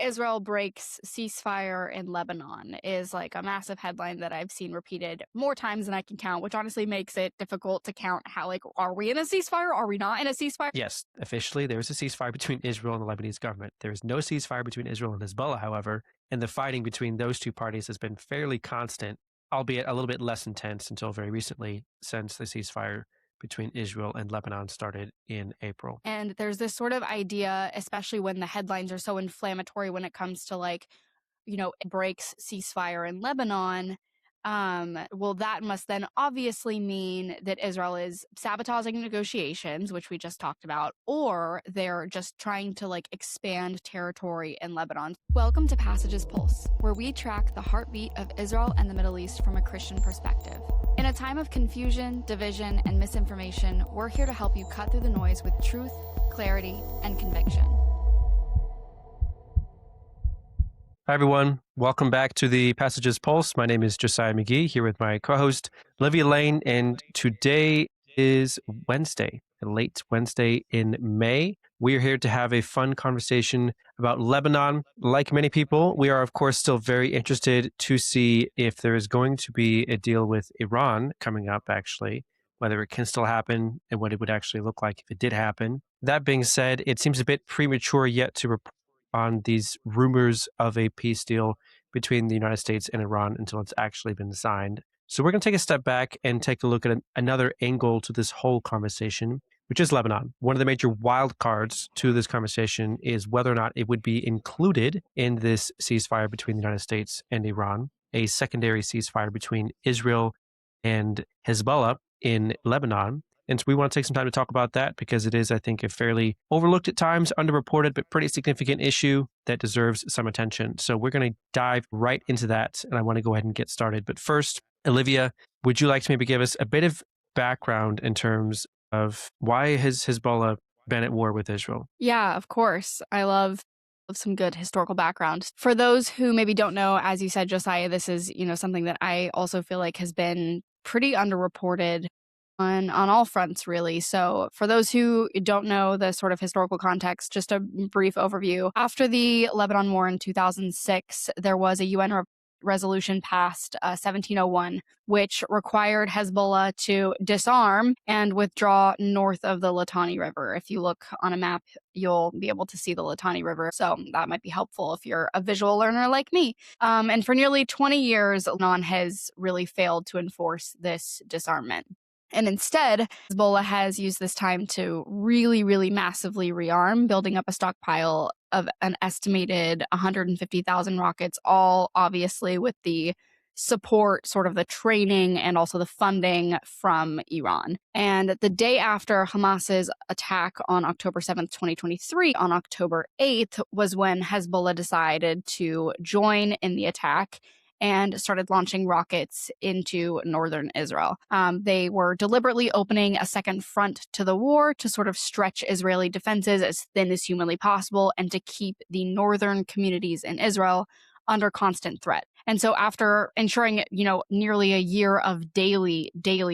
Israel breaks ceasefire in Lebanon is like a massive headline that I've seen repeated more times than I can count, which honestly makes it difficult to count how, like, are we in a ceasefire? Are we not in a ceasefire? Yes, officially, there is a ceasefire between Israel and the Lebanese government. There is no ceasefire between Israel and Hezbollah, however, and the fighting between those two parties has been fairly constant, albeit a little bit less intense until very recently, since the ceasefire between Israel and Lebanon started in April. And there's this sort of idea, especially when the headlines are so inflammatory when it comes to, like, it breaks ceasefire in Lebanon. Well, that must then obviously mean that Israel is sabotaging negotiations, which we just talked about, or they're just trying to, like, expand territory in Lebanon. Welcome to Passages Pulse, where we track the heartbeat of Israel and the Middle East from a Christian perspective. In a time of confusion, division, and misinformation, we're here to help you cut through the noise with truth, clarity, and conviction. Hi, everyone. Welcome back to the Passages Pulse. My name is Josiah McGee, here with my co-host, Olivia Lane, and today is Wednesday, a late Wednesday in May. We are here to have a fun conversation about Lebanon. Like many people, we are, of course, still very interested to see if there is going to be a deal with Iran coming up, actually, whether it can still happen and what it would actually look like if it did happen. That being said, it seems a bit premature yet to report on these rumors of a peace deal between the United States and Iran until it's actually been signed. So we're going to take a step back and take a look at another angle to this whole conversation, which is Lebanon. One of the major wild cards to this conversation is whether or not it would be included in this ceasefire between the United States and Iran, a secondary ceasefire between Israel and Hezbollah in Lebanon. And so we want to take some time to talk about that because it is, I think, a fairly overlooked at times, underreported, but pretty significant issue that deserves some attention. So we're going to dive right into that, and I want to go ahead and get started. But first, Olivia, would you like to maybe give us a bit of background in terms of why has Hezbollah been at war with Israel? Yeah, of course. I love some good historical background. For those who maybe don't know, as you said, Josiah, this is, something that I also feel like has been pretty underreported on all fronts, really. So for those who don't know the sort of historical context, just a brief overview. After the Lebanon War in 2006, there was a UN resolution passed, 1701, which required Hezbollah to disarm and withdraw north of the Litani River. If you look on a map, you'll be able to see the Litani River. So that might be helpful if you're a visual learner like me. And for nearly 20 years, Lebanon has really failed to enforce this disarmament. And instead, Hezbollah has used this time to really, really massively rearm, building up a stockpile of an estimated 150,000 rockets, all obviously with the support, sort of the training and also the funding from Iran. And the day after Hamas's attack on October 7th, 2023, on October 8th was when Hezbollah decided to join in the attack and started launching rockets into northern Israel. They were deliberately opening a second front to the war to sort of stretch Israeli defenses as thin as humanly possible and to keep the northern communities in Israel under constant threat. And so after ensuring, nearly a year of daily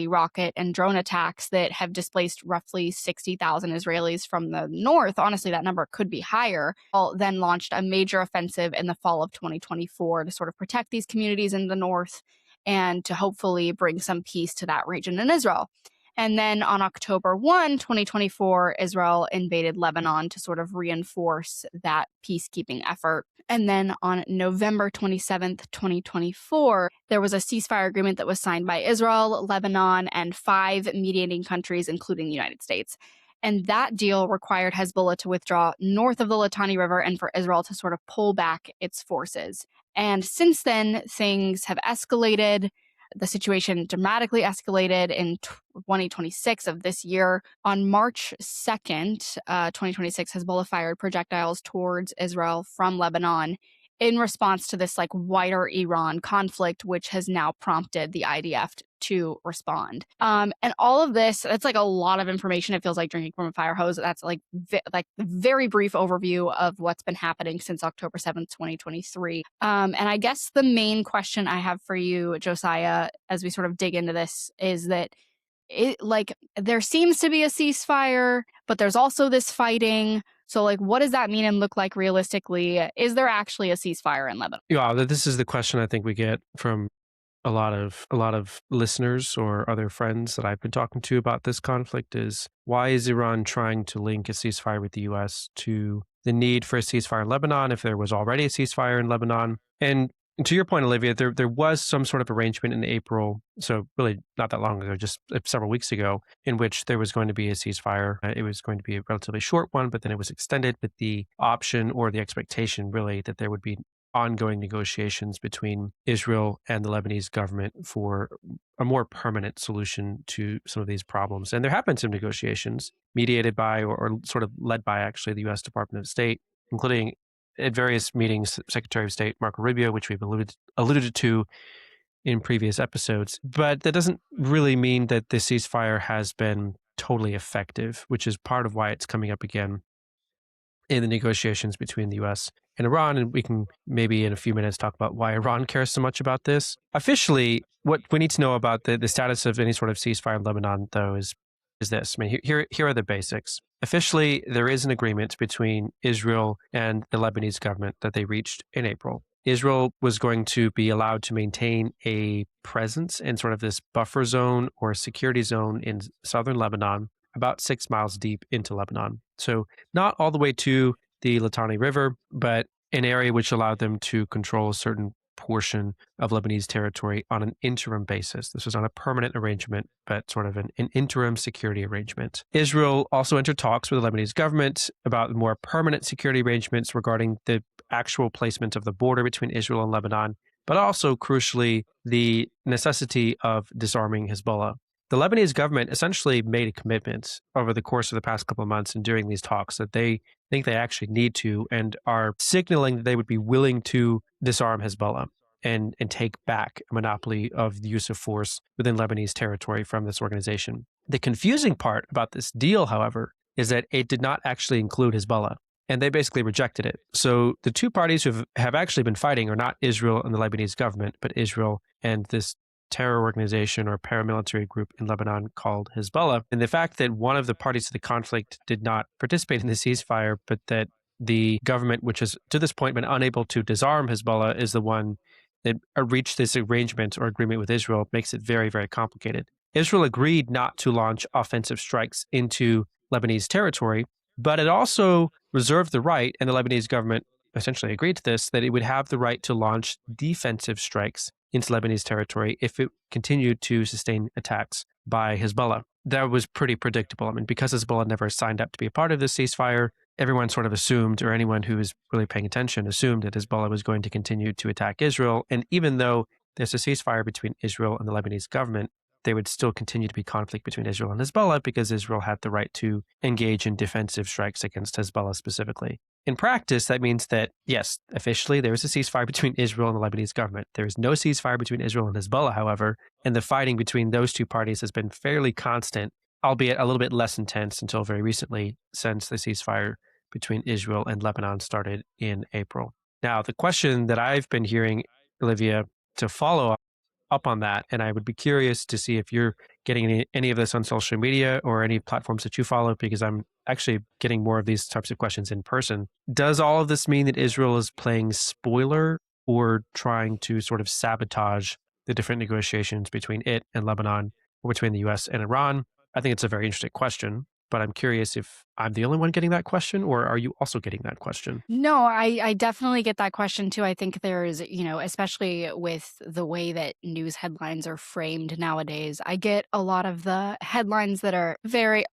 rocket and drone attacks that have displaced roughly 60,000 Israelis from the north, honestly, that number could be higher, then launched a major offensive in the fall of 2024 to sort of protect these communities in the north and to hopefully bring some peace to that region in Israel. And then on October 1, 2024, Israel invaded Lebanon to sort of reinforce that peacekeeping effort. And then on November 27th, 2024, there was a ceasefire agreement that was signed by Israel, Lebanon, and 5 mediating countries, including the United States. And that deal required Hezbollah to withdraw north of the Litani River and for Israel to sort of pull back its forces. And since then, things have escalated. The situation dramatically escalated in 2026 of this year. On March 2nd, 2026, Hezbollah fired projectiles towards Israel from Lebanon in response to this wider Iran conflict, which has now prompted the IDF to respond. And all of this, that's a lot of information. It feels like drinking from a fire hose. That's the very brief overview of what's been happening since October 7th, 2023. And I guess the main question I have for you, Josiah, as we sort of dig into this, is that there seems to be a ceasefire, but there's also this fighting. So, like, what does that mean and look like realistically? Is there actually a ceasefire in Lebanon? Yeah, this is the question I think we get from a lot of listeners or other friends that I've been talking to about this conflict is why is Iran trying to link a ceasefire with the US to the need for a ceasefire in Lebanon if there was already a ceasefire in Lebanon? And to your point, Olivia, there was some sort of arrangement in April, so really not that long ago, just several weeks ago, in which there was going to be a ceasefire. It was going to be a relatively short one, but then it was extended with the option or the expectation, really, that there would be ongoing negotiations between Israel and the Lebanese government for a more permanent solution to some of these problems. And there have been some negotiations mediated by or sort of led by actually the U.S. Department of State, including at various meetings, Secretary of State Marco Rubio, which we've alluded to in previous episodes. But that doesn't really mean that the ceasefire has been totally effective, which is part of why it's coming up again in the negotiations between the US and Iran. And we can maybe in a few minutes talk about why Iran cares so much about this. Officially, what we need to know about the status of any sort of ceasefire in Lebanon, though, is this. I mean, here are the basics. Officially, there is an agreement between Israel and the Lebanese government that they reached in April. Israel was going to be allowed to maintain a presence in sort of this buffer zone or security zone in southern Lebanon, about 6 miles deep into Lebanon. So not all the way to the Litani River, but an area which allowed them to control a certain portion of Lebanese territory on an interim basis. This was not a permanent arrangement, but sort of an interim security arrangement. Israel also entered talks with the Lebanese government about more permanent security arrangements regarding the actual placement of the border between Israel and Lebanon, but also, crucially, the necessity of disarming Hezbollah. The Lebanese government essentially made a commitment over the course of the past couple of months and during these talks that they think they actually need to and are signaling that they would be willing to disarm Hezbollah and take back a monopoly of the use of force within Lebanese territory from this organization. The confusing part about this deal, however, is that it did not actually include Hezbollah, and they basically rejected it. So the two parties who have actually been fighting are not Israel and the Lebanese government, but Israel and this terror organization or paramilitary group in Lebanon called Hezbollah. And the fact that one of the parties to the conflict did not participate in the ceasefire, but that the government, which has to this point been unable to disarm Hezbollah, is the one that reached this arrangement or agreement with Israel, makes it very, very complicated. Israel agreed not to launch offensive strikes into Lebanese territory, but it also reserved the right, and the Lebanese government essentially agreed to this, that it would have the right to launch defensive strikes into Lebanese territory if it continued to sustain attacks by Hezbollah. That was pretty predictable. I mean, because Hezbollah never signed up to be a part of this ceasefire, everyone sort of assumed, or anyone who was really paying attention assumed, that Hezbollah was going to continue to attack Israel. And even though there's a ceasefire between Israel and the Lebanese government, there would still continue to be conflict between Israel and Hezbollah because Israel had the right to engage in defensive strikes against Hezbollah specifically. In practice, that means that, yes, officially there is a ceasefire between Israel and the Lebanese government. There is no ceasefire between Israel and Hezbollah, however, and the fighting between those two parties has been fairly constant, albeit a little bit less intense until very recently, since the ceasefire between Israel and Lebanon started in April. Now, the question that I've been hearing, Olivia, to follow up on that, and I would be curious to see if you're getting any of this on social media or any platforms that you follow, because I'm actually getting more of these types of questions in person. Does all of this mean that Israel is playing spoiler or trying to sort of sabotage the different negotiations between it and Lebanon or between the US and Iran? I think it's a very interesting question, but I'm curious if I'm the only one getting that question, or are you also getting that question? No, I definitely get that question too. I think there's, especially with the way that news headlines are framed nowadays, I get a lot of the headlines that are very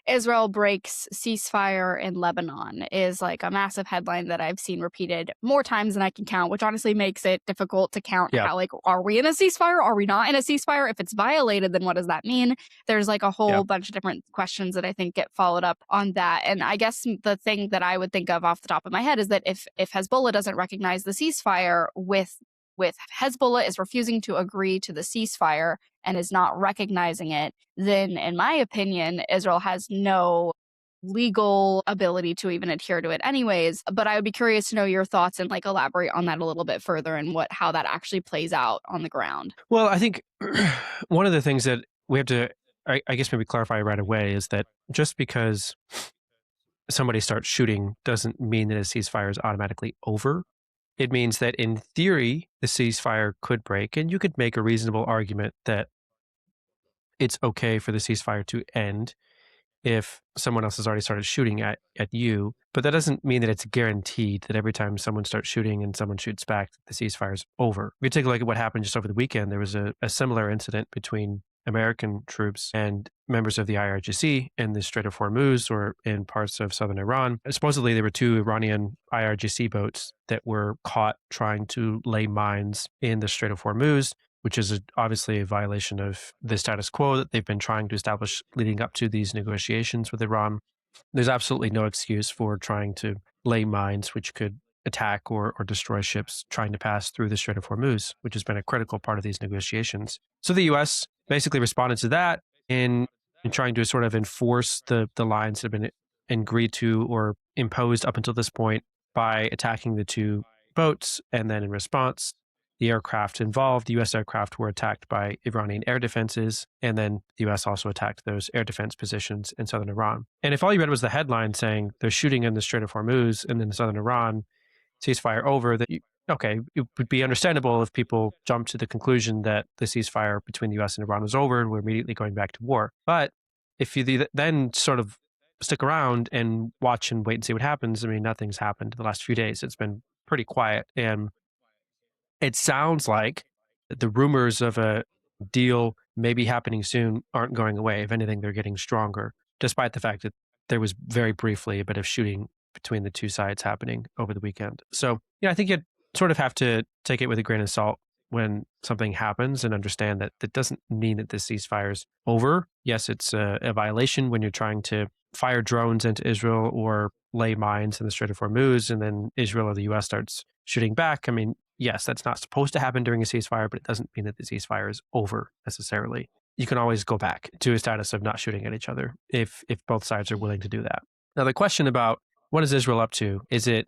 Israel breaks ceasefire in Lebanon is like a massive headline that I've seen repeated more times than I can count, which honestly makes it difficult to count Yeah. how, like, are we in a ceasefire? Are we not in a ceasefire? If it's violated, then what does that mean? There's like a whole bunch of different questions that I think get followed up on that. And I guess the thing that I would think of off the top of my head is that if Hezbollah doesn't recognize the ceasefire with Hezbollah is refusing to agree to the ceasefire and is not recognizing it, then in my opinion, Israel has no legal ability to even adhere to it anyways. But I would be curious to know your thoughts and like elaborate on that a little bit further and how that actually plays out on the ground. Well, I think one of the things that we have to, I guess, maybe clarify right away is that just because somebody starts shooting doesn't mean that a ceasefire is automatically over. It means that in theory, the ceasefire could break, and you could make a reasonable argument that it's okay for the ceasefire to end if someone else has already started shooting at you. But that doesn't mean that it's guaranteed that every time someone starts shooting and someone shoots back, the ceasefire is over. If you take a look at what happened just over the weekend, there was a similar incident between American troops and members of the IRGC in the Strait of Hormuz or in parts of southern Iran. Supposedly, there were 2 Iranian IRGC boats that were caught trying to lay mines in the Strait of Hormuz, which is obviously a violation of the status quo that they've been trying to establish leading up to these negotiations with Iran. There's absolutely no excuse for trying to lay mines which could attack or destroy ships trying to pass through the Strait of Hormuz, which has been a critical part of these negotiations. So the U.S. basically responded to that in trying to sort of enforce the lines that have been agreed to or imposed up until this point by attacking the 2 boats. And then in response, the aircraft involved, the U.S. aircraft, were attacked by Iranian air defenses, and then the U.S. also attacked those air defense positions in southern Iran. And if all you read was the headline saying they're shooting in the Strait of Hormuz and in southern Iran, ceasefire over, that okay, it would be understandable if people jumped to the conclusion that the ceasefire between the U.S. and Iran was over and we're immediately going back to war. But if you then sort of stick around and watch and wait and see what happens, I mean, nothing's happened the last few days. It's been pretty quiet, and it sounds like the rumors of a deal maybe happening soon aren't going away. If anything, they're getting stronger, despite the fact that there was very briefly a bit of shooting between the 2 sides happening over the weekend. So, I think you sort of have to take it with a grain of salt when something happens and understand that that doesn't mean that the ceasefire is over. Yes, it's a violation when you're trying to fire drones into Israel or lay mines in the Strait of Hormuz, and then Israel or the U.S. starts shooting back. I mean, yes, that's not supposed to happen during a ceasefire, but it doesn't mean that the ceasefire is over necessarily. You can always go back to a status of not shooting at each other if both sides are willing to do that. Now, the question about what is Israel up to? Is it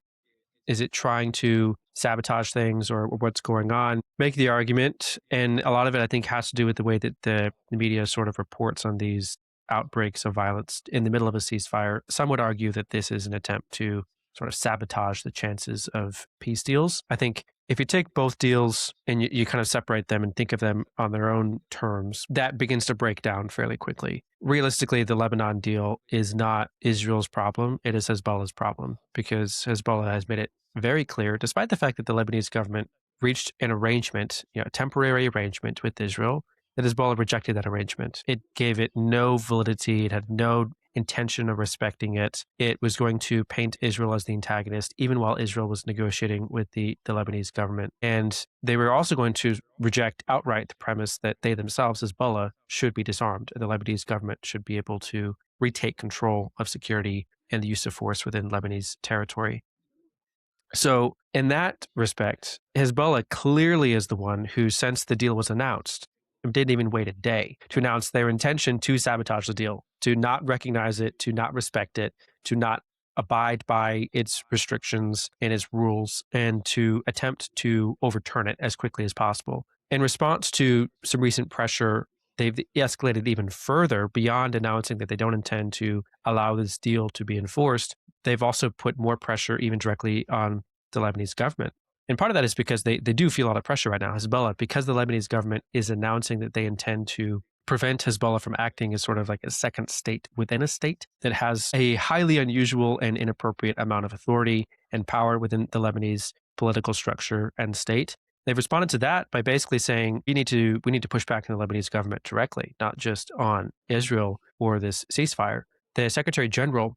trying to sabotage things or what's going on? Make the argument, and a lot of it I think has to do with the way that the media sort of reports on these outbreaks of violence in the middle of a ceasefire. Some would argue that this is an attempt to sort of sabotage the chances of peace deals. I think if you take both deals and you kind of separate them and think of them on their own terms, that begins to break down fairly quickly. Realistically, the Lebanon deal is not Israel's problem. It is Hezbollah's problem, because Hezbollah has made it very clear, despite the fact that the Lebanese government reached an arrangement, a temporary arrangement with Israel, that Hezbollah rejected that arrangement. It gave it no validity. It had no intention of respecting it. It was going to paint Israel as the antagonist, even while Israel was negotiating with the Lebanese government. And they were also going to reject outright the premise that they themselves, Hezbollah, should be disarmed, and the Lebanese government should be able to retake control of security and the use of force within Lebanese territory. So in that respect, Hezbollah clearly is the one who, since the deal was announced, didn't even wait a day to announce their intention to sabotage the deal, to not recognize it, to not respect it, to not abide by its restrictions and its rules, and to attempt to overturn it as quickly as possible. In response to some recent pressure, they've escalated even further beyond announcing that they don't intend to allow this deal to be enforced. They've also put more pressure even directly on the Lebanese government. And part of that is because they do feel a lot of pressure right now. Hezbollah, because the Lebanese government is announcing that they intend to prevent Hezbollah from acting as sort of like a second state within a state that has a highly unusual and inappropriate amount of authority and power within the Lebanese political structure and state. They've responded to that by basically saying we need to push back on the Lebanese government directly, not just on Israel or this ceasefire. The Secretary General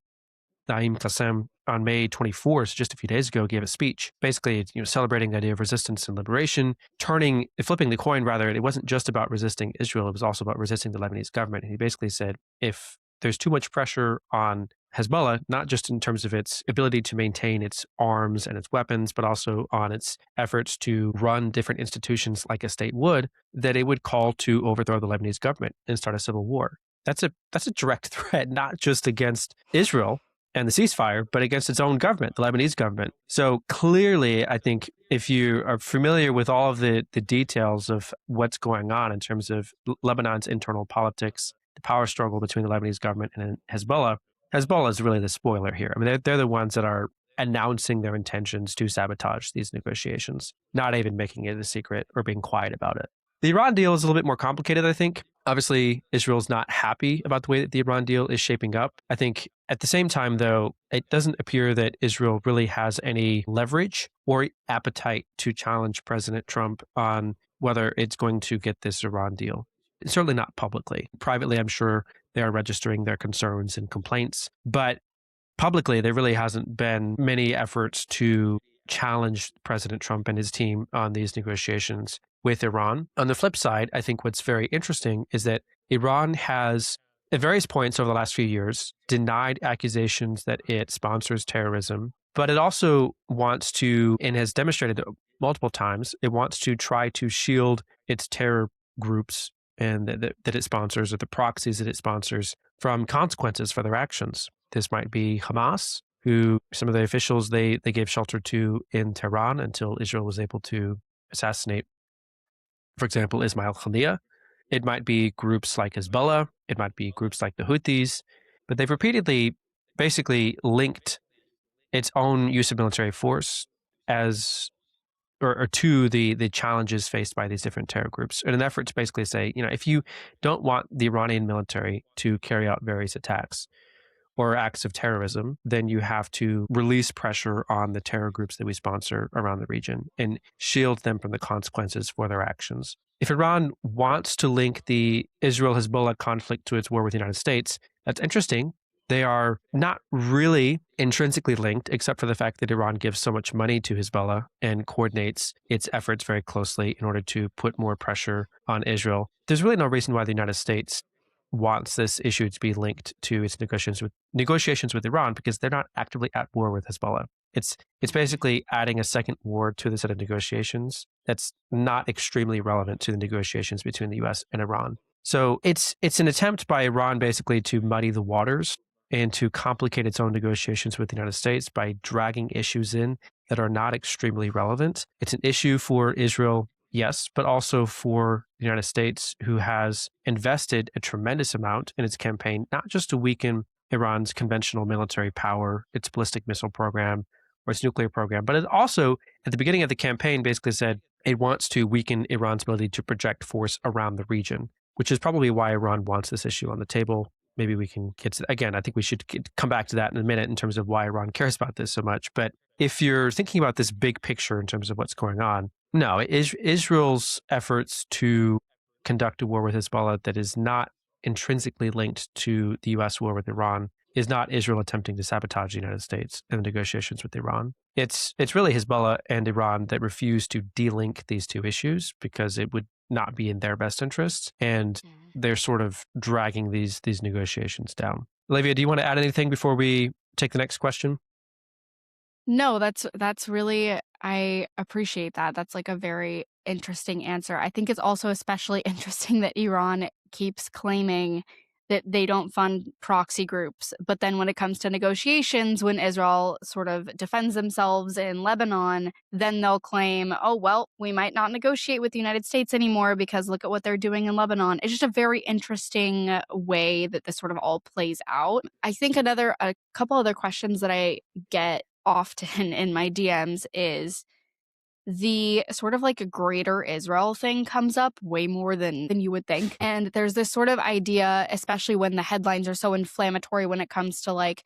Naim Qassem on May 24th, just a few days ago, gave a speech, basically celebrating the idea of resistance and liberation, flipping the coin rather. It wasn't just about resisting Israel, it was also about resisting the Lebanese government. And he basically said, if there's too much pressure on Hezbollah, not just in terms of its ability to maintain its arms and its weapons, but also on its efforts to run different institutions like a state would, that it would call to overthrow the Lebanese government and start a civil war. That's a direct threat, not just against Israel and the ceasefire, but against its own government, the Lebanese government. So clearly, I think if you are familiar with all of the details of what's going on in terms of Lebanon's internal politics, the power struggle between the Lebanese government and Hezbollah, Hezbollah is really the spoiler here. I mean, they're the ones that are announcing their intentions to sabotage these negotiations, not even making it a secret or being quiet about it. The Iran deal is a little bit more complicated, I think. Obviously, Israel's not happy about the way that the Iran deal is shaping up. I think at the same time, though, it doesn't appear that Israel really has any leverage or appetite to challenge President Trump on whether it's going to get this Iran deal. Certainly not publicly. Privately, I'm sure they are registering their concerns and complaints, but publicly, there really hasn't been many efforts to challenge President Trump and his team on these negotiations with Iran. On the flip side, I think what's very interesting is that Iran has, at various points over the last few years, denied accusations that it sponsors terrorism, but it also wants to, and has demonstrated multiple times, it wants to try to shield its terror groups and that it sponsors, or the proxies that it sponsors, from consequences for their actions. This might be Hamas, who some of the officials they gave shelter to in Tehran until Israel was able to assassinate, for example, Ismail Haniyeh. It might be groups like Hezbollah. It might be groups like the Houthis. But they've repeatedly basically linked its own use of military force as or to the challenges faced by these different terror groups in an effort to basically say, if you don't want the Iranian military to carry out various attacks or acts of terrorism, then you have to release pressure on the terror groups that we sponsor around the region and shield them from the consequences for their actions. If Iran wants to link the Israel-Hezbollah conflict to its war with the United States, that's interesting. They are not really intrinsically linked, except for the fact that Iran gives so much money to Hezbollah and coordinates its efforts very closely in order to put more pressure on Israel. There's really no reason why the United States wants this issue to be linked to its negotiations with Iran, because they're not actively at war with Hezbollah. It's basically adding a second war to the set of negotiations that's not extremely relevant to the negotiations between the U.S. and Iran. So it's an attempt by Iran basically to muddy the waters and to complicate its own negotiations with the United States by dragging issues in that are not extremely relevant. It's an issue for Israel, yes, but also for the United States, who has invested a tremendous amount in its campaign, not just to weaken Iran's conventional military power, its ballistic missile program, or its nuclear program, but it also, at the beginning of the campaign, basically said it wants to weaken Iran's ability to project force around the region, which is probably why Iran wants this issue on the table. Maybe we can get to, again, I think we should come back to that in a minute in terms of why Iran cares about this so much. But if you're thinking about this big picture in terms of what's going on, no, Israel's efforts to conduct a war with Hezbollah that is not intrinsically linked to the U.S. war with Iran is not Israel attempting to sabotage the United States in the negotiations with Iran. It's really Hezbollah and Iran that refuse to delink these two issues because it would not be in their best interests, and they're sort of dragging these negotiations down. Olivia, do you want to add anything before we take the next question? No, that's really, I appreciate that. That's like a very interesting answer. I think it's also especially interesting that Iran keeps claiming that they don't fund proxy groups. But then when it comes to negotiations, when Israel sort of defends themselves in Lebanon, then they'll claim, oh, well, we might not negotiate with the United States anymore because look at what they're doing in Lebanon. It's just a very interesting way that this sort of all plays out. I think a couple other questions that I get often in my DMs is the sort of like a greater Israel thing comes up way more than you would think. And there's this sort of idea, especially when the headlines are so inflammatory when it comes to like,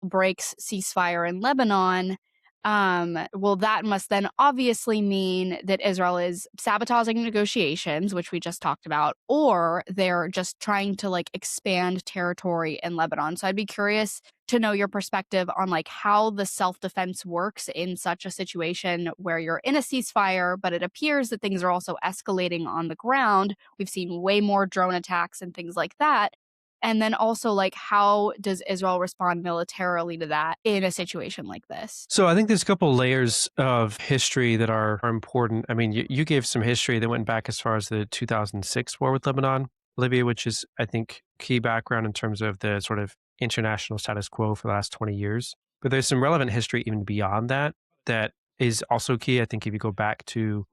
breaks ceasefire in Lebanon. Well, that must then obviously mean that Israel is sabotaging negotiations, which we just talked about, or they're just trying to like expand territory in Lebanon. So I'd be curious to know your perspective on like how the self-defense works in such a situation where you're in a ceasefire, but it appears that things are also escalating on the ground. We've seen way more drone attacks and things like that. And then also, like, how does Israel respond militarily to that in a situation like this? So I think there's a couple layers of history that are important. I mean, you gave some history that went back as far as the 2006 war with Lebanon, Libya, which is, I think, key background in terms of the sort of international status quo for the last 20 years. But there's some relevant history even beyond that that is also key. I think if you go back to,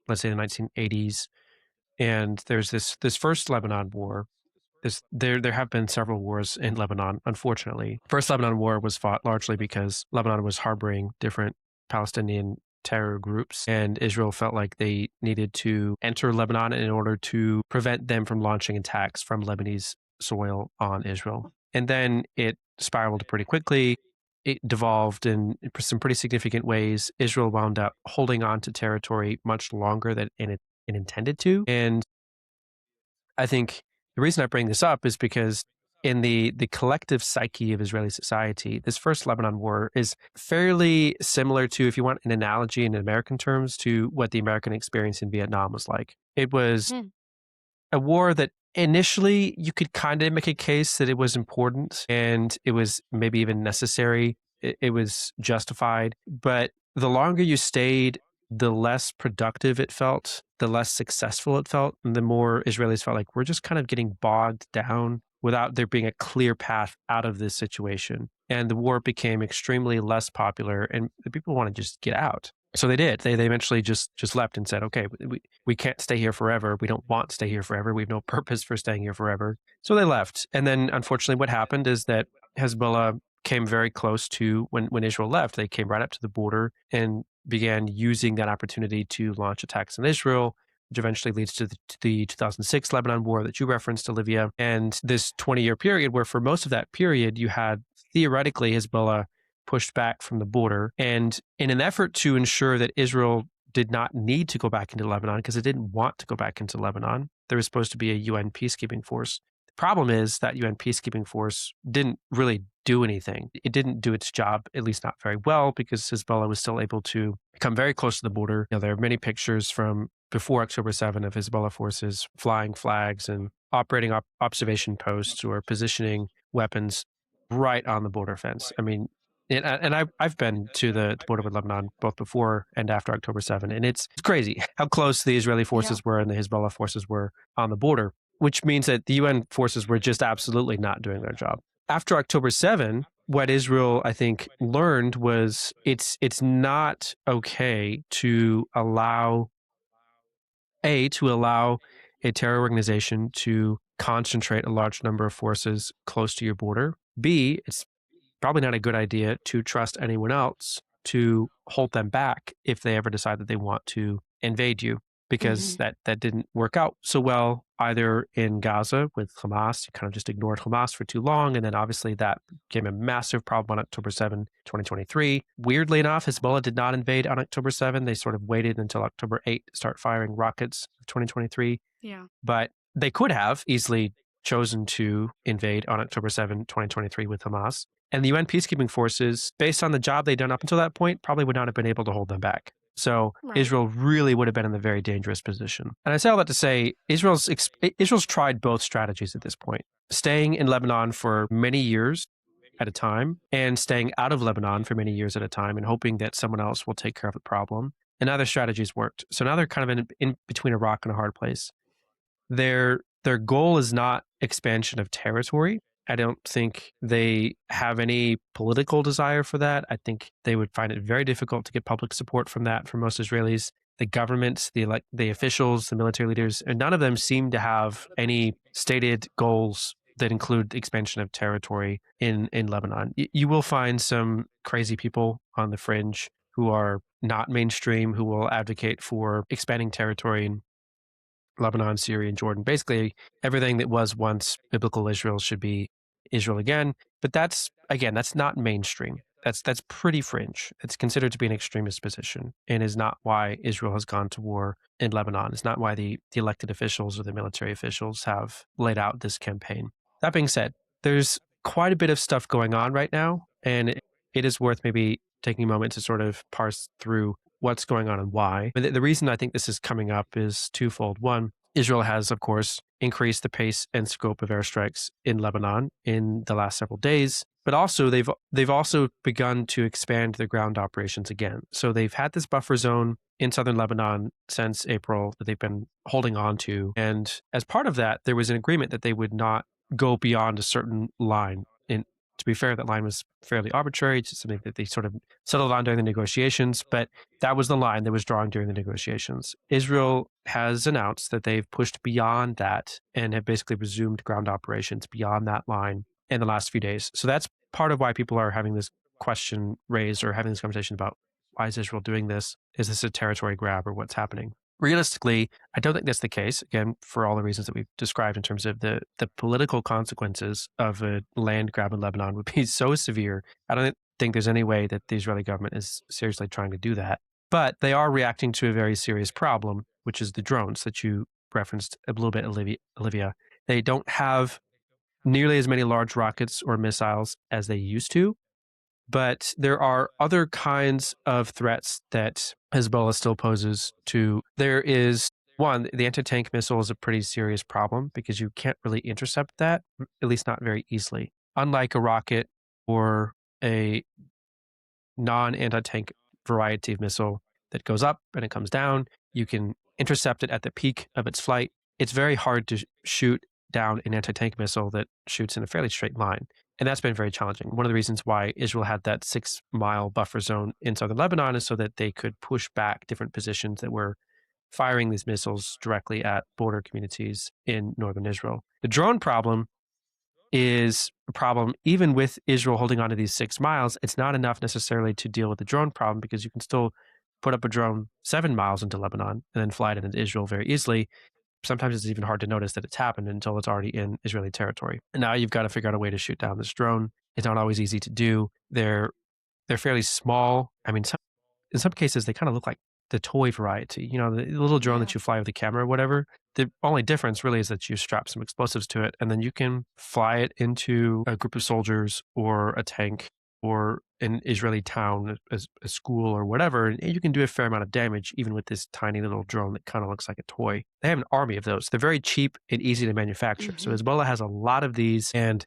let's say, the 1980s, and there's this first Lebanon war, there have been several wars in Lebanon, unfortunately. First Lebanon War was fought largely because Lebanon was harboring different Palestinian terror groups, and Israel felt like they needed to enter Lebanon in order to prevent them from launching attacks from Lebanese soil on Israel. And then it spiraled pretty quickly. It devolved in some pretty significant ways. Israel wound up holding on to territory much longer than it intended to. And I think the reason I bring this up is because in the collective psyche of Israeli society, this first Lebanon war is fairly similar to, if you want an analogy in American terms, to what the American experience in Vietnam was like. It was a war that initially you could kind of make a case that it was important and it was maybe even necessary. It was justified. But the longer you stayed, the less productive it felt, the less successful it felt, and the more Israelis felt like we're just kind of getting bogged down without there being a clear path out of this situation. And the war became extremely less popular, and the people want to just get out. So they did. They eventually just left and said, okay, we can't stay here forever. We don't want to stay here forever. We have no purpose for staying here forever. So they left. And then unfortunately what happened is that Hezbollah came very close to when Israel left. They came right up to the border and began using that opportunity to launch attacks on Israel, which eventually leads to the 2006 Lebanon war that you referenced, Olivia, and this 20-year period where for most of that period you had theoretically Hezbollah pushed back from the border. And in an effort to ensure that Israel did not need to go back into Lebanon because it didn't want to go back into Lebanon, there was supposed to be a UN peacekeeping force. The problem is that UN peacekeeping force didn't really do anything. It didn't do its job, at least not very well, because Hezbollah was still able to come very close to the border. There are many pictures from before October 7 of Hezbollah forces flying flags and operating observation posts or positioning weapons right on the border fence. I mean, I've been to the border with Lebanon both before and after October 7, and it's crazy how close the Israeli forces were and the Hezbollah forces were on the border, which means that the UN forces were just absolutely not doing their job. After October 7, what Israel, I think, learned was it's not okay to allow a terror organization to concentrate a large number of forces close to your border. B, it's probably not a good idea to trust anyone else to hold them back if they ever decide that they want to invade you, because that didn't work out so well either in Gaza with Hamas. You kind of just ignored Hamas for too long, and then obviously that became a massive problem on October 7, 2023. Weirdly enough, Hezbollah did not invade on October 7. They sort of waited until October 8 to start firing rockets in 2023. Yeah. But they could have easily chosen to invade on October 7, 2023 with Hamas. And the UN peacekeeping forces, based on the job they'd done up until that point, probably would not have been able to hold them back. So Israel really would have been in a very dangerous position. And I say all that to say, Israel's tried both strategies at this point, staying in Lebanon for many years at a time and staying out of Lebanon for many years at a time and hoping that someone else will take care of the problem. And neither strategies worked. So now they're kind of in between a rock and a hard place. Their goal is not expansion of territory. I don't think they have any political desire for that. I think they would find it very difficult to get public support from that for most Israelis. The governments, the officials, the military leaders, and none of them seem to have any stated goals that include expansion of territory in Lebanon. You will find some crazy people on the fringe who are not mainstream, who will advocate for expanding territory in Lebanon, Syria, and Jordan. Basically, everything that was once biblical Israel should be Israel again. But that's not mainstream. That's pretty fringe. It's considered to be an extremist position and is not why Israel has gone to war in Lebanon. It's not why the elected officials or the military officials have laid out this campaign. That being said, there's quite a bit of stuff going on right now, and it is worth maybe taking a moment to sort of parse through what's going on and why. But the reason I think this is coming up is twofold. One, Israel has, of course, increased the pace and scope of airstrikes in Lebanon in the last several days, but also they've also begun to expand their ground operations again. So they've had this buffer zone in southern Lebanon since April that they've been holding on to. And as part of that, there was an agreement that they would not go beyond a certain line To be fair, that line was fairly arbitrary. It's something that they sort of settled on during the negotiations, but that was the line that was drawn during the negotiations. Israel has announced that they've pushed beyond that and have basically resumed ground operations beyond that line in the last few days. So that's part of why people are having this question raised or having this conversation about why is Israel doing this? Is this a territory grab or what's happening? Realistically, I don't think that's the case, again, for all the reasons that we've described in terms of the political consequences of a land grab in Lebanon would be so severe. I don't think there's any way that the Israeli government is seriously trying to do that. But they are reacting to a very serious problem, which is the drones that you referenced a little bit, Olivia. They don't have nearly as many large rockets or missiles as they used to. But there are other kinds of threats that Hezbollah still poses to. There is one, the anti-tank missile is a pretty serious problem because you can't really intercept that, at least not very easily. Unlike a rocket or a non-anti-tank variety of missile that goes up and it comes down, you can intercept it at the peak of its flight. It's very hard to shoot down an anti-tank missile that shoots in a fairly straight line. And that's been very challenging. One of the reasons why Israel had that 6-mile buffer zone in southern Lebanon is so that they could push back different positions that were firing these missiles directly at border communities in northern Israel. The drone problem is a problem even with Israel holding on to these 6 miles. It's not enough necessarily to deal with the drone problem because you can still put up a drone 7 miles into Lebanon and then fly it into Israel very easily. Sometimes it's even hard to notice that it's happened until it's already in Israeli territory. And now you've got to figure out a way to shoot down this drone. It's not always easy to do. They're fairly small. I mean, in some cases, they kind of look like the toy variety. You know, the little drone that you fly with the camera or whatever. The only difference really is that you strap some explosives to it, and then you can fly it into a group of soldiers or a tank or an Israeli town, a school or whatever, and you can do a fair amount of damage even with this tiny little drone that kind of looks like a toy. They have an army of those. They're very cheap and easy to manufacture. So Hezbollah has a lot of these, and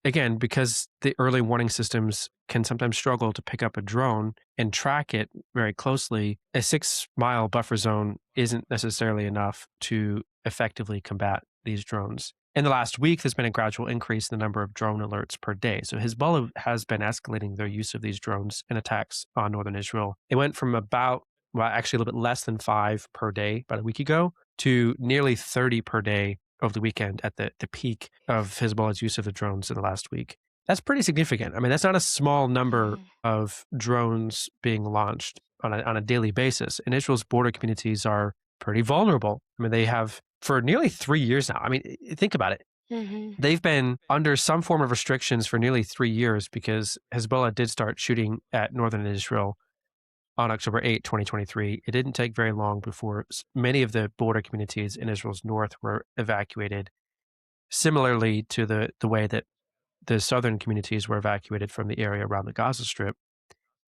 again, because the early warning systems can sometimes struggle to pick up a drone and track it very closely, a 6-mile buffer zone isn't necessarily enough to effectively combat these drones. In the last week, there's been a gradual increase in the number of drone alerts per day. So Hezbollah has been escalating their use of these drones in attacks on northern Israel. It went from actually a little bit less than 5 per day about a week ago to nearly 30 per day over the weekend at the peak of Hezbollah's use of the drones in the last week. That's pretty significant. I mean, that's not a small number of drones being launched on a daily basis. And Israel's border communities are pretty vulnerable. I mean, they have for nearly 3 years now. I mean, think about it. They've been under some form of restrictions for nearly 3 years because Hezbollah did start shooting at northern Israel on October 8, 2023. It didn't take very long before many of the border communities in Israel's north were evacuated, similarly to the way that the southern communities were evacuated from the area around the Gaza Strip.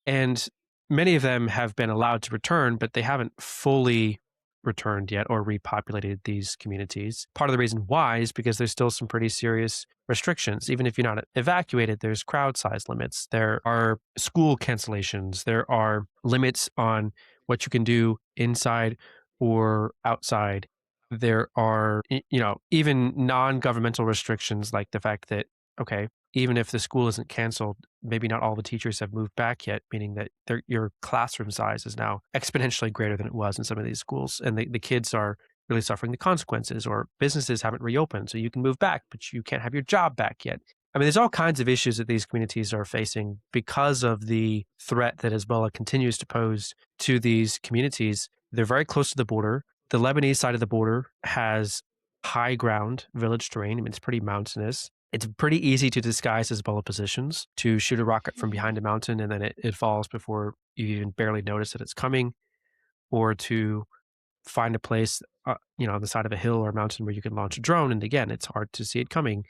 And many of them have been allowed to return, but they haven't fully returned yet or repopulated these communities. Part of the reason why is because there's still some pretty serious restrictions. Even if you're not evacuated, there's crowd size limits. There are school cancellations. There are limits on what you can do inside or outside. There are, even non-governmental restrictions like the fact that, okay, even if the school isn't canceled, maybe not all the teachers have moved back yet, meaning that your classroom size is now exponentially greater than it was in some of these schools. And the kids are really suffering the consequences, or businesses haven't reopened. So you can move back, but you can't have your job back yet. I mean, there's all kinds of issues that these communities are facing because of the threat that Hezbollah continues to pose to these communities. They're very close to the border. The Lebanese side of the border has high ground village terrain. I mean, it's pretty mountainous. It's pretty easy to disguise Hezbollah positions, to shoot a rocket from behind a mountain and then it falls before you even barely notice that it's coming, or to find a place, on the side of a hill or mountain where you can launch a drone. And again, it's hard to see it coming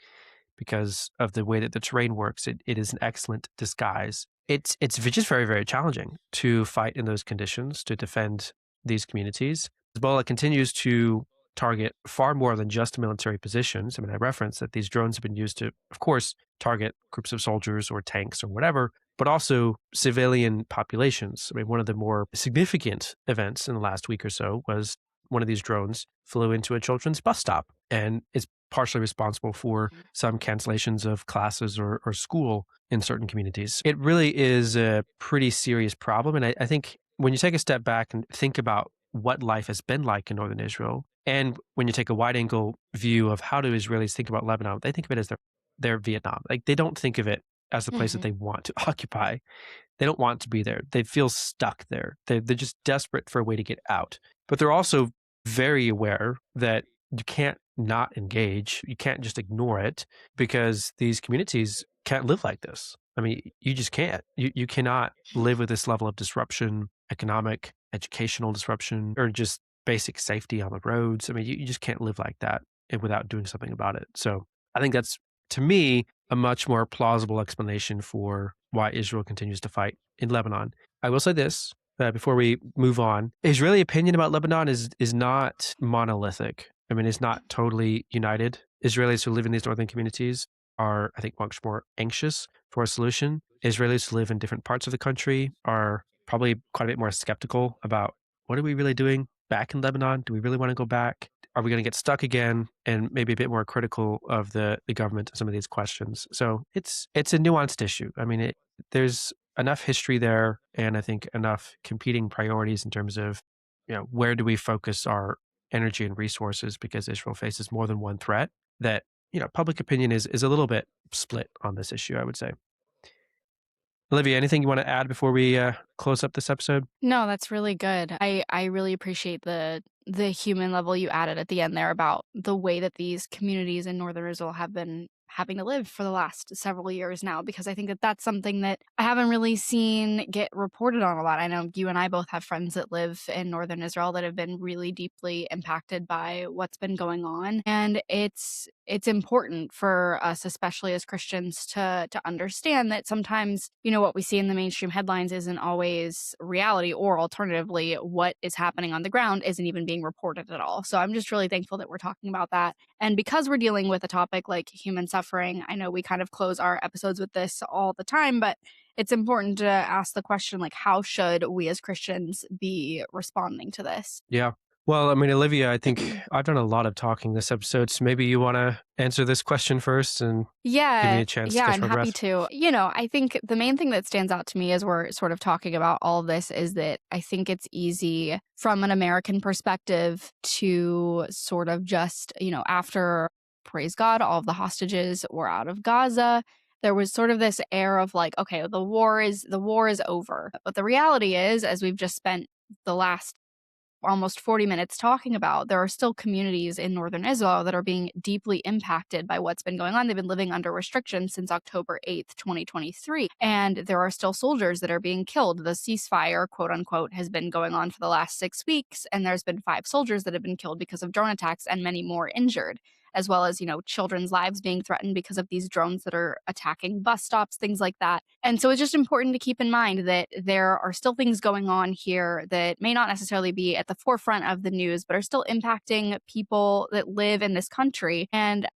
because of the way that the terrain works. It is an excellent disguise. It's just very, very challenging to fight in those conditions, to defend these communities. Hezbollah continues to target far more than just military positions. I mean, I referenced that these drones have been used to, of course, target groups of soldiers or tanks or whatever, but also civilian populations. I mean, one of the more significant events in the last week or so was one of these drones flew into a children's bus stop. And it's partially responsible for some cancellations of classes or school in certain communities. It really is a pretty serious problem. And I think when you take a step back and think about what life has been like in northern Israel, and when you take a wide angle view of how do Israelis think about Lebanon, they think of it as their Vietnam. Like they don't think of it as the place that Mhm. they want to occupy. They don't want to be there. They feel stuck there. They're just desperate for a way to get out. But they're also very aware that you can't not engage. You can't just ignore it because these communities can't live like this. I mean, you just can't. You cannot live with this level of disruption, economic, educational disruption, or just basic safety on the roads. I mean, you just can't live like that without doing something about it. So I think that's, to me, a much more plausible explanation for why Israel continues to fight in Lebanon. I will say this before we move on: Israeli opinion about Lebanon is not monolithic. I mean, it's not totally united. Israelis who live in these northern communities are, I think, much more anxious for a solution. Israelis who live in different parts of the country are probably quite a bit more skeptical about what are we really doing back in Lebanon? Do we really want to go back? Are we going to get stuck again? And maybe a bit more critical of the government and some of these questions. So it's a nuanced issue. I mean, there's enough history there, and I think enough competing priorities in terms of, where do we focus our energy and resources, because Israel faces more than one threat, that, public opinion is a little bit split on this issue, I would say. Olivia, anything you want to add before we close up this episode? No, that's really good. I really appreciate the human level you added at the end there about the way that these communities in northern Israel have been having to live for the last several years now, because I think that that's something that I haven't really seen get reported on a lot. I know you and I both have friends that live in northern Israel that have been really deeply impacted by what's been going on, and it's important for us, especially as Christians, to understand that sometimes, what we see in the mainstream headlines isn't always reality, or alternatively, what is happening on the ground isn't even being reported at all. So I'm just really thankful that we're talking about that. And because we're dealing with a topic like human suffering, I know we kind of close our episodes with this all the time, but it's important to ask the question, like, how should we as Christians be responding to this? Yeah. Well, I mean, Olivia, I think I've done a lot of talking this episode, so maybe you want to answer this question first and give me Yeah, a chance to yeah, catch I'm my happy breath. to. I think the main thing that stands out to me as we're sort of talking about all of this is that I think it's easy from an American perspective to sort of just, after, praise God, all of the hostages were out of Gaza, there was sort of this air of like, okay, the war is over. But the reality is, as we've just spent the last almost 40 minutes talking about, there are still communities in northern Israel that are being deeply impacted by what's been going on. They've been living under restrictions since October 8th, 2023. And there are still soldiers that are being killed. The ceasefire, quote unquote, has been going on for the last 6 weeks. And there's been 5 soldiers that have been killed because of drone attacks and many more injured, as well as, children's lives being threatened because of these drones that are attacking bus stops, things like that. And so it's just important to keep in mind that there are still things going on here that may not necessarily be at the forefront of the news, but are still impacting people that live in this country. And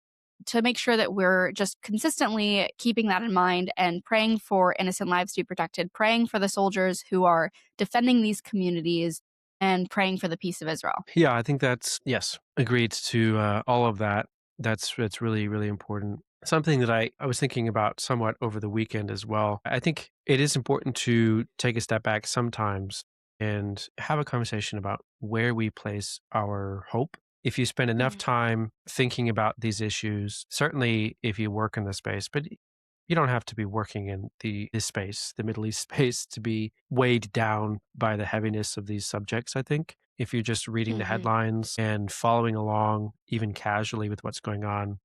to make sure that we're just consistently keeping that in mind and praying for innocent lives to be protected, praying for the soldiers who are defending these communities, and praying for the peace of Israel. Yeah, I think that's, yes, agreed to all of that. That's really, really important. Something that I was thinking about somewhat over the weekend as well. I think it is important to take a step back sometimes and have a conversation about where we place our hope. If you spend enough Mhm. time thinking about these issues, certainly if you work in the space, but you don't have to be working in this space, the Middle East space, to be weighed down by the heaviness of these subjects, I think. If you're just reading the Mhm. headlines and following along, even casually, with what's going on,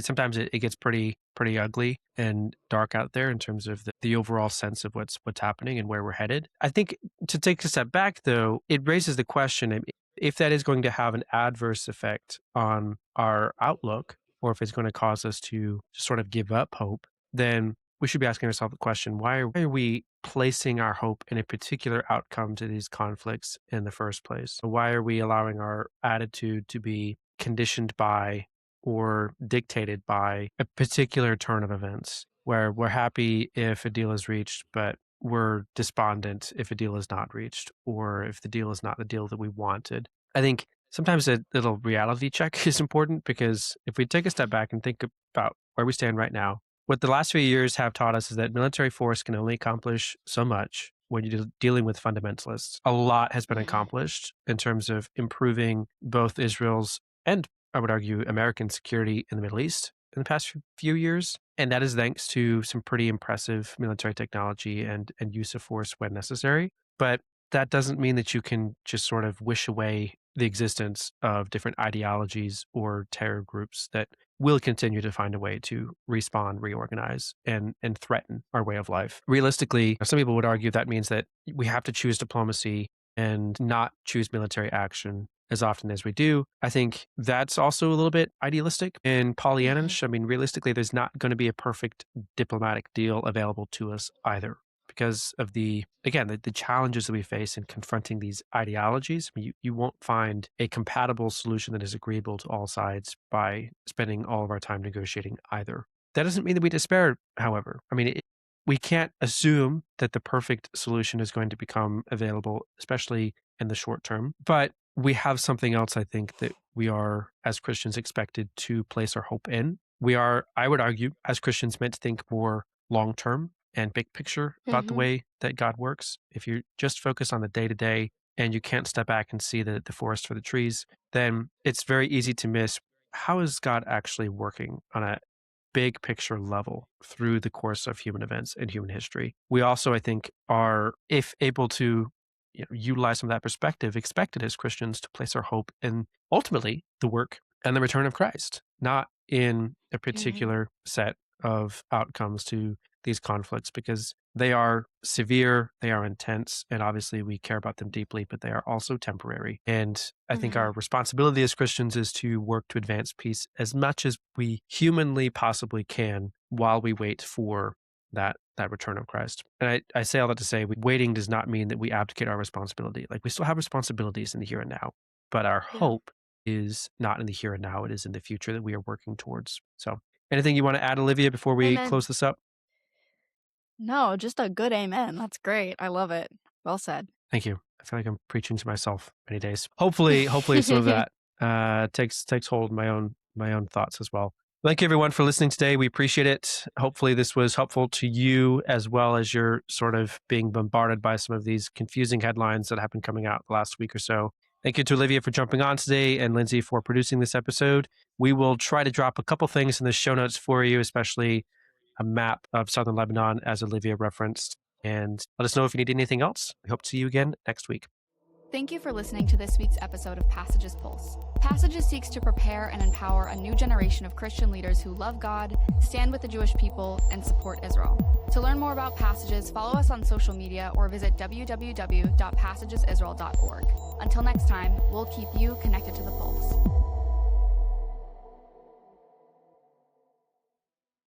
sometimes it gets pretty ugly and dark out there in terms of the overall sense of what's happening and where we're headed. I think to take a step back, though, it raises the question if that is going to have an adverse effect on our outlook, or if it's going to cause us to just sort of give up hope, then we should be asking ourselves the question: why are we placing our hope in a particular outcome to these conflicts in the first place? Why are we allowing our attitude to be conditioned by or dictated by a particular turn of events, where we're happy if a deal is reached, but we're despondent if a deal is not reached, or if the deal is not the deal that we wanted? I think sometimes a little reality check is important, because if we take a step back and think about where we stand right now, what the last few years have taught us is that military force can only accomplish so much when you're dealing with fundamentalists. A lot has been accomplished in terms of improving both Israel's and, I would argue, American security in the Middle East in the past few years. And that is thanks to some pretty impressive military technology and use of force when necessary. But that doesn't mean that you can just sort of wish away the existence of different ideologies or terror groups that will continue to find a way to respawn, reorganize, and threaten our way of life. Realistically, some people would argue that means that we have to choose diplomacy and not choose military action as often as we do. I think that's also a little bit idealistic and Pollyannish. I mean, realistically, there's not going to be a perfect diplomatic deal available to us either, because of the challenges that we face in confronting these ideologies. I mean, you won't find a compatible solution that is agreeable to all sides by spending all of our time negotiating either. That doesn't mean that we despair, however. I mean, we can't assume that the perfect solution is going to become available, especially in the short term. But we have something else, I think, that we are, as Christians, expected to place our hope in. We are, I would argue, as Christians, meant to think more long-term and big picture about the way that God works. If you just focus on the day-to-day and you can't step back and see the forest for the trees, then it's very easy to miss how is God actually working on a big picture level through the course of human events and human history. We also, I think, are, if able to utilize some of that perspective, expected as Christians to place our hope in ultimately the work and the return of Christ, not in a particular set of outcomes to these conflicts, because they are severe, they are intense, and obviously we care about them deeply, but they are also temporary. And I think our responsibility as Christians is to work to advance peace as much as we humanly possibly can while we wait for that return of Christ. And I say all that to say, waiting does not mean that we abdicate our responsibility. Like, we still have responsibilities in the here and now, but our hope is not in the here and now. It is in the future that we are working towards. So anything you want to add, Olivia, before we close this up? No, just a good amen. That's great. I love it. Well said. Thank you. I feel like I'm preaching to myself many days. Hopefully some of that takes hold in my own thoughts as well. Thank you, everyone, for listening today. We appreciate it. Hopefully this was helpful to you, as well as you're sort of being bombarded by some of these confusing headlines that have been coming out the last week or so. Thank you to Olivia for jumping on today, and Lindsay for producing this episode. We will try to drop a couple things in the show notes for you, especially a map of southern Lebanon, as Olivia referenced. And let us know if you need anything else. We hope to see you again next week. Thank you for listening to this week's episode of Passages Pulse. Passages seeks to prepare and empower a new generation of Christian leaders who love God, stand with the Jewish people, and support Israel. To learn more about Passages, follow us on social media or visit www.passagesisrael.org. Until next time, we'll keep you connected to the pulse.